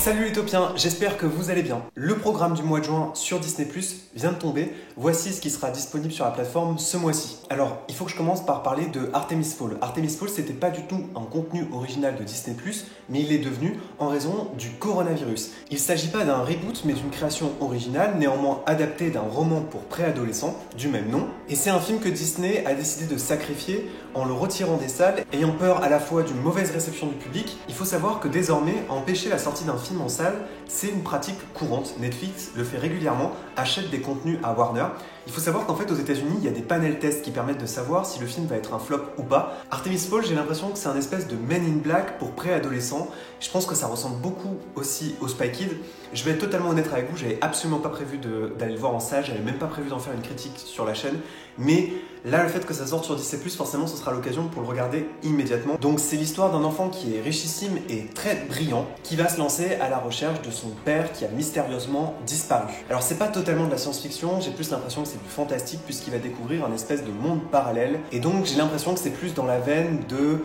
Salut les Utopiens, j'espère que vous allez bien. Le programme du mois de juin sur Disney+ vient de tomber. Voici ce qui sera disponible sur la plateforme ce mois-ci. Alors, il faut que je commence par parler de Artemis Fowl. Artemis Fowl, c'était pas du tout un contenu original de Disney+, mais il est devenu en raison du coronavirus. Il ne s'agit pas d'un reboot, mais d'une création originale, néanmoins adaptée d'un roman pour préadolescents du même nom. Et c'est un film que Disney a décidé de sacrifier en le retirant des salles, ayant peur à la fois d'une mauvaise réception du public. Il faut savoir que désormais, empêcher la sortie d'un film en salle, c'est une pratique courante. Netflix le fait régulièrement, achète des contenus à Warner. Il faut savoir qu'en fait aux États-Unis, il y a des panels tests qui permettent de savoir si le film va être un flop ou pas. Artemis Fowl, j'ai l'impression que c'est un espèce de Men in Black pour préadolescents. Je pense que ça ressemble beaucoup aussi au Spy Kids. Je vais être totalement honnête avec vous, j'avais absolument pas prévu d'aller le voir en salle, j'avais même pas prévu d'en faire une critique sur la chaîne. Mais là, le fait que ça sorte sur Disney+, forcément, ce sera l'occasion pour le regarder immédiatement. Donc c'est l'histoire d'un enfant qui est richissime et très brillant, qui va se lancer à la recherche de son père qui a mystérieusement disparu. Alors c'est pas totalement de la science-fiction, j'ai plus l'impression que c'est du fantastique puisqu'il va découvrir un espèce de monde parallèle. Et donc j'ai l'impression que c'est plus dans la veine de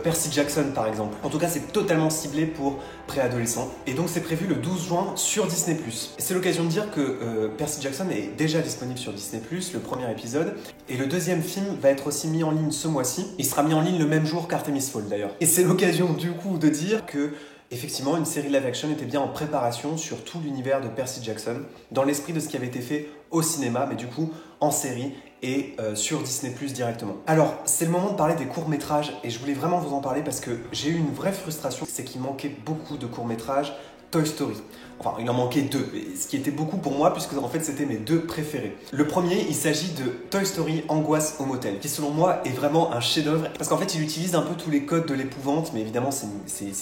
Percy Jackson par exemple. En tout cas, c'est totalement ciblé pour préadolescents. Et donc, c'est prévu le 12 juin sur Disney+. Et c'est l'occasion de dire que Percy Jackson est déjà disponible sur Disney+, le premier épisode. Et le deuxième film va être aussi mis en ligne ce mois-ci. Il sera mis en ligne le même jour qu'Artemis Fowl d'ailleurs. Et c'est l'occasion du coup de dire que effectivement, une série live action était bien en préparation sur tout l'univers de Percy Jackson, dans l'esprit de ce qui avait été fait au cinéma, mais du coup en série et sur Disney+ directement. Alors, c'est le moment de parler des courts-métrages et je voulais vraiment vous en parler parce que j'ai eu une vraie frustration, c'est qu'il manquait beaucoup de courts-métrages Toy Story. Enfin, il en manquait deux, ce qui était beaucoup pour moi puisque en fait c'était mes deux préférés. Le premier, il s'agit de Toy Story Angoisse au motel, qui selon moi est vraiment un chef-d'œuvre parce qu'en fait il utilise un peu tous les codes de l'épouvante, mais évidemment c'est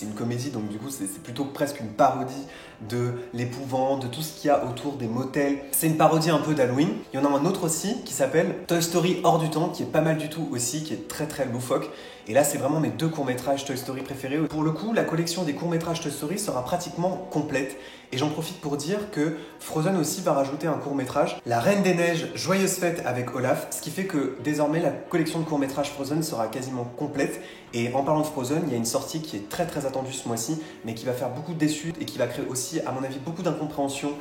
une comédie, donc du coup c'est plutôt presque une parodie de l'épouvante, de tout ce qu'il y a autour des motels. C'est une parodie un peu d'Halloween. Il y en a un autre aussi qui s'appelle Toy Story Hors du temps, qui est pas mal du tout aussi, qui est très très loufoque. Et là, c'est vraiment mes deux courts-métrages Toy Story préférés. Pour le coup, la collection des courts-métrages Toy Story sera pratiquement complète. Et j'en profite pour dire que Frozen aussi va rajouter un court-métrage, La Reine des Neiges, Joyeuse Fête avec Olaf, ce qui fait que désormais la collection de courts-métrages Frozen sera quasiment complète. Et en parlant de Frozen, il y a une sortie qui est très très attendue ce mois-ci, mais qui va faire beaucoup de déçus et qui va créer aussi, à mon avis, beaucoup d'incompréhension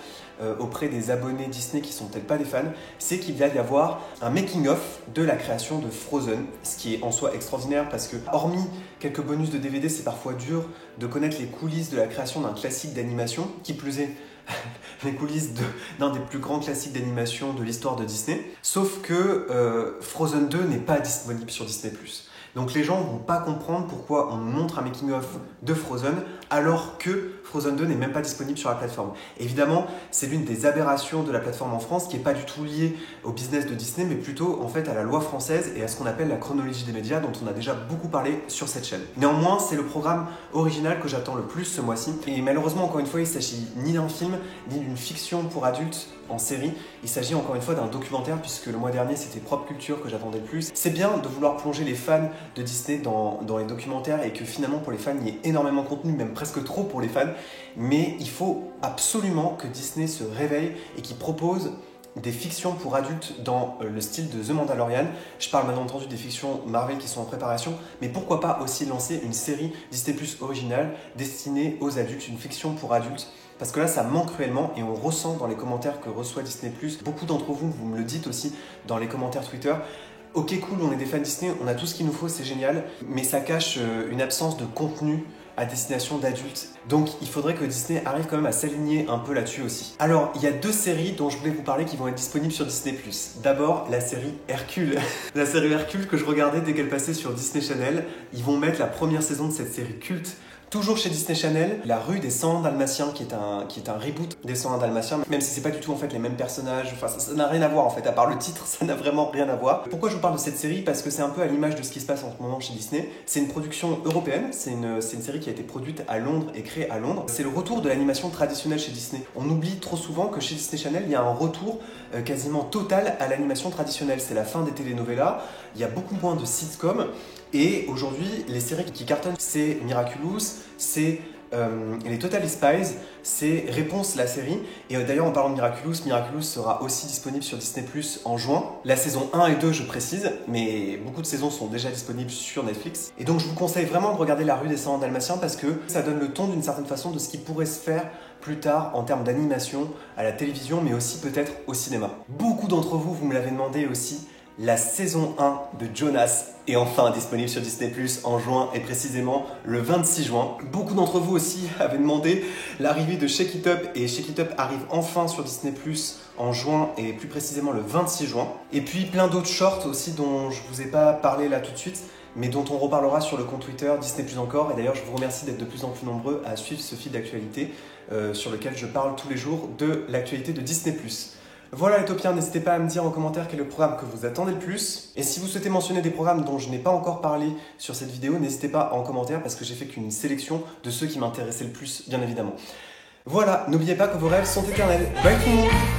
auprès des abonnés Disney qui sont peut-être pas des fans. C'est qu'il va y avoir un making-of de la création de Frozen, ce qui est en soi extraordinaire parce que, hormis quelques bonus de DVD, c'est parfois dur de connaître les coulisses de la création d'un classique d'animation, qui plus est les coulisses d'un des plus grands classiques d'animation de l'histoire de Disney. Sauf que Frozen 2 n'est pas disponible sur Disney+. Donc les gens ne vont pas comprendre pourquoi on montre un making-of de Frozen alors que Frozen 2 n'est même pas disponible sur la plateforme. Évidemment, c'est l'une des aberrations de la plateforme en France qui n'est pas du tout liée au business de Disney, mais plutôt en fait à la loi française et à ce qu'on appelle la chronologie des médias dont on a déjà beaucoup parlé sur cette chaîne. Néanmoins, c'est le programme original que j'attends le plus ce mois-ci. Et malheureusement, encore une fois, il ne s'agit ni d'un film, ni d'une fiction pour adultes en série. Il s'agit encore une fois d'un documentaire puisque le mois dernier, c'était Pop Culture que j'attendais le plus. C'est bien de vouloir plonger les fans de Disney dans les documentaires et que finalement pour les fans, il y ait énormément de contenu, même presque trop pour les fans. Mais il faut absolument que Disney se réveille et qu'il propose des fictions pour adultes dans le style de The Mandalorian. Je parle bien entendu des fictions Marvel qui sont en préparation, mais pourquoi pas aussi lancer une série Disney+ originale destinée aux adultes, une fiction pour adultes. Parce que là, ça manque cruellement et on ressent dans les commentaires que reçoit Disney+, beaucoup d'entre vous, vous me le dites aussi dans les commentaires Twitter, ok cool, on est des fans Disney, on a tout ce qu'il nous faut, c'est génial, mais ça cache une absence de contenu à destination d'adultes. Donc il faudrait que Disney arrive quand même à s'aligner un peu là-dessus aussi. Alors, il y a deux séries dont je voulais vous parler qui vont être disponibles sur Disney+. D'abord, la série Hercule. La série Hercule que je regardais dès qu'elle passait sur Disney Channel. Ils vont mettre la première saison de cette série culte. Toujours chez Disney Channel, La Rue des 101 Dalmatiens, qui est un reboot des 101 Dalmatiens, même si c'est pas du tout en fait les mêmes personnages, enfin ça n'a rien à voir en fait, à part le titre, ça n'a vraiment rien à voir. Pourquoi je vous parle de cette série? Parce que c'est un peu à l'image de ce qui se passe en ce moment chez Disney. C'est une production européenne, c'est une série qui a été produite à Londres et créée à Londres. C'est le retour de l'animation traditionnelle chez Disney. On oublie trop souvent que chez Disney Channel, il y a un retour quasiment total à l'animation traditionnelle. C'est la fin des telenovelas, il y a beaucoup moins de sitcoms. Et aujourd'hui, les séries qui cartonnent, c'est Miraculous, c'est les Totally Spies, c'est Réponse la série. Et d'ailleurs, en parlant de Miraculous, Miraculous sera aussi disponible sur Disney Plus en juin. La saison 1 et 2, je précise, mais beaucoup de saisons sont déjà disponibles sur Netflix. Et donc, je vous conseille vraiment de regarder La Rue des Cent Dalmatiens parce que ça donne le ton d'une certaine façon de ce qui pourrait se faire plus tard en termes d'animation à la télévision, mais aussi peut-être au cinéma. Beaucoup d'entre vous, vous me l'avez demandé aussi, la saison 1 de Jonas est enfin disponible sur Disney Plus en juin et précisément le 26 juin. Beaucoup d'entre vous aussi avaient demandé l'arrivée de Shake It Up et Shake It Up arrive enfin sur Disney Plus en juin et plus précisément le 26 juin. Et puis plein d'autres shorts aussi dont je vous ai pas parlé là tout de suite, mais dont on reparlera sur le compte Twitter Disney Plus encore. Et d'ailleurs, je vous remercie d'être de plus en plus nombreux à suivre ce fil d'actualité sur lequel je parle tous les jours de l'actualité de Disney Plus. Voilà les topiens, n'hésitez pas à me dire en commentaire quel est le programme que vous attendez le plus. Et si vous souhaitez mentionner des programmes dont je n'ai pas encore parlé sur cette vidéo, n'hésitez pas en commentaire parce que j'ai fait qu'une sélection de ceux qui m'intéressaient le plus, bien évidemment. Voilà, n'oubliez pas que vos rêves sont éternels. Bye tout le monde!